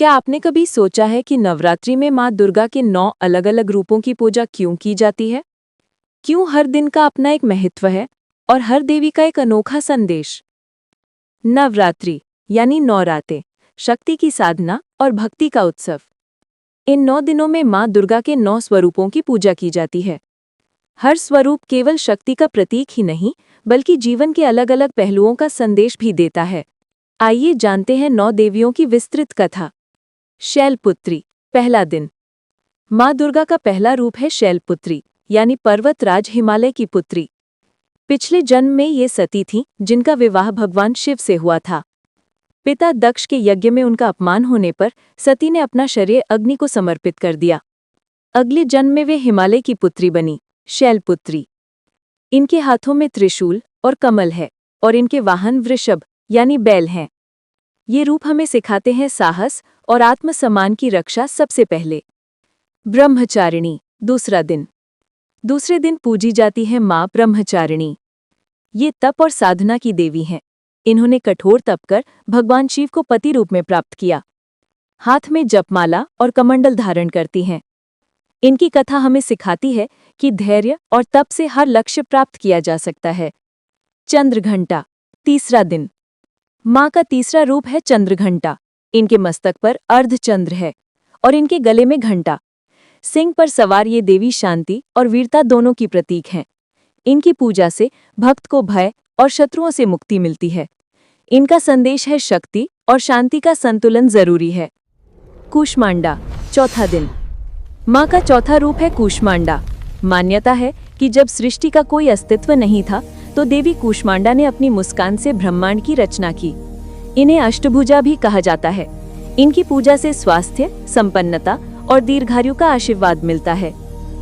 क्या आपने कभी सोचा है कि नवरात्रि में माँ दुर्गा के 9 अलग-अलग रूपों की पूजा क्यों की जाती है? क्यों हर दिन का अपना एक महत्व है और हर देवी का एक अनोखा संदेश? नवरात्रि यानी नौराते, शक्ति की साधना और भक्ति का उत्सव। इन 9 दिनों में माँ दुर्गा के 9 स्वरूपों की पूजा की जाती है। हर स्वरूप केवल शक्ति का प्रतीक ही नहीं, बल्कि जीवन के अलग-अलग पहलुओं का संदेश भी देता है। आइए जानते हैं 9 देवियों की विस्तृत कथा। शैलपुत्री, पहला दिन। माँ दुर्गा का पहला रूप है शैलपुत्री, यानी पर्वतराज हिमालय की पुत्री। पिछले जन्म में ये सती थीं, जिनका विवाह भगवान शिव से हुआ था। पिता दक्ष के यज्ञ में उनका अपमान होने पर सती ने अपना शरीर अग्नि को समर्पित कर दिया। अगले जन्म में वे हिमालय की पुत्री बनी, शैलपुत्री। इनके हाथों में त्रिशूल और कमल है और इनके वाहन वृषभ यानी बैल हैं। ये रूप हमें सिखाते हैं साहस और आत्मसम्मान की रक्षा सबसे पहले। ब्रह्मचारिणी, दूसरा दिन। दूसरे दिन पूजी जाती है माँ ब्रह्मचारिणी। ये तप और साधना की देवी हैं। इन्होंने कठोर तप कर भगवान शिव को पति रूप में प्राप्त किया। हाथ में जपमाला और कमंडल धारण करती हैं। इनकी कथा हमें सिखाती है कि धैर्य और तप से हर लक्ष्य प्राप्त किया जा सकता है। चंद्रघंटा, तीसरा दिन। माँ का तीसरा रूप है चंद्रघंटा। इनके मस्तक पर अर्धचंद्र है और इनके गले में घंटा। सिंह पर सवार ये देवी शांति और वीरता दोनों की प्रतीक हैं। इनकी पूजा से भक्त को भय और शत्रुओं से मुक्ति मिलती है। इनका संदेश है शक्ति और शांति का संतुलन जरूरी है। कूष्मांडा, चौथा दिन। माँ का चौथा रूप है कूष्मांडा। मान्यता है कि जब सृष्टि का कोई अस्तित्व नहीं था तो देवी कूष्मांडा ने अपनी मुस्कान से ब्रह्मांड की रचना की। इन्हें अष्टभुजा भी कहा जाता है। इनकी पूजा से स्वास्थ्य, संपन्नता और दीर्घायु का आशीर्वाद मिलता है।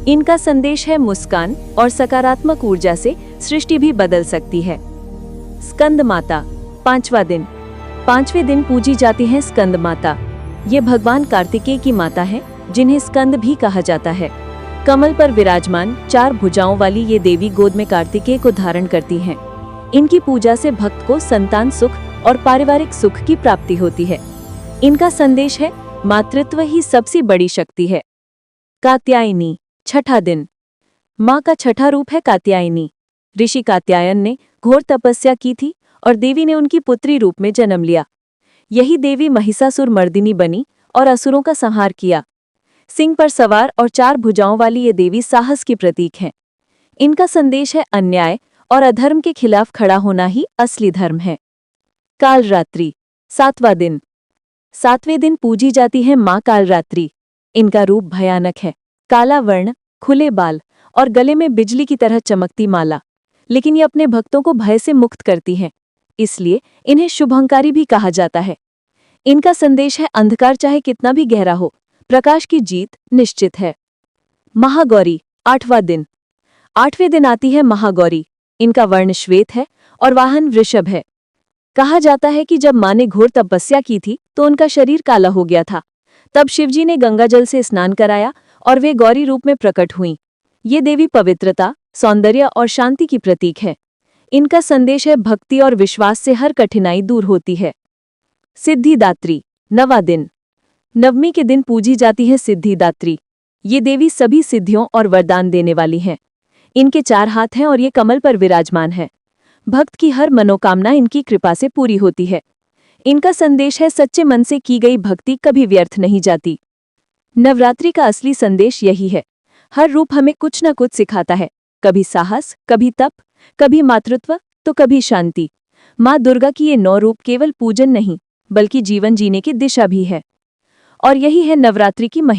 इनका संदेश है मुस्कान और सकारात्मक ऊर्जा से सृष्टि भी बदल सकती है। स्कंद माता, पांचवा दिन। पांचवें दिन पूजी जाती है स्कंद माता। ये भगवान कार्तिकेय की माता है, जिन्हें स्कंद भी कहा जाता है। कमल पर विराजमान 4 भुजाओं वाली ये देवी गोद में कार्तिकेय को धारण करती हैं। इनकी पूजा से भक्त को संतान सुख और पारिवारिक सुख की प्राप्ति होती है। इनका संदेश है मातृत्व ही सबसे बड़ी शक्ति है। कात्यायनी, छठा दिन। माँ का छठा रूप है कात्यायनी। ऋषि कात्यायन ने घोर तपस्या की थी और देवी ने उनकी पुत्री रूप में जन्म लिया। यही देवी महिषासुर मर्दिनी बनी और असुरों का संहार किया। सिंह पर सवार और 4 भुजाओं वाली ये देवी साहस की प्रतीक हैं। इनका संदेश है अन्याय और अधर्म के खिलाफ खड़ा होना ही असली धर्म है। कालरात्रि, 7वां दिन। 7वें दिन पूजी जाती है माँ कालरात्रि। इनका रूप भयानक है। काला वर्ण, खुले बाल और गले में बिजली की तरह चमकती माला। लेकिन ये अपने भक्तों को भय से मुक्त करती हैं, इसलिए इन्हें शुभंकारी भी कहा जाता है। इनका संदेश है अंधकार चाहे कितना भी गहरा हो, प्रकाश की जीत निश्चित है। महागौरी, 8वां दिन। 8वें दिन आती है महागौरी। इनका वर्ण श्वेत है और वाहन वृषभ है। कहा जाता है कि जब माँ ने घोर तपस्या की थी तो उनका शरीर काला हो गया था। तब शिवजी ने गंगाजल से स्नान कराया और वे गौरी रूप में प्रकट हुईं। ये देवी पवित्रता, सौंदर्य और शांति की प्रतीक है। इनका संदेश है भक्ति और विश्वास से हर कठिनाई दूर होती है। सिद्धिदात्री, 9वां दिन। 9वीं के दिन पूजी जाती है सिद्धिदात्री। ये देवी सभी सिद्धियों और वरदान देने वाली हैं। इनके 4 हाथ हैं और ये कमल पर विराजमान है। भक्त की हर मनोकामना इनकी कृपा से पूरी होती है। इनका संदेश है सच्चे मन से की गई भक्ति कभी व्यर्थ नहीं जाती। नवरात्रि का असली संदेश यही है। हर रूप हमें कुछ न कुछ सिखाता है, कभी साहस, कभी तप, कभी मातृत्व तो कभी शांति। माँ दुर्गा की ये 9 रूप केवल पूजन नहीं, बल्कि जीवन जीने की दिशा भी है। और यही है नवरात्रि की महिमा।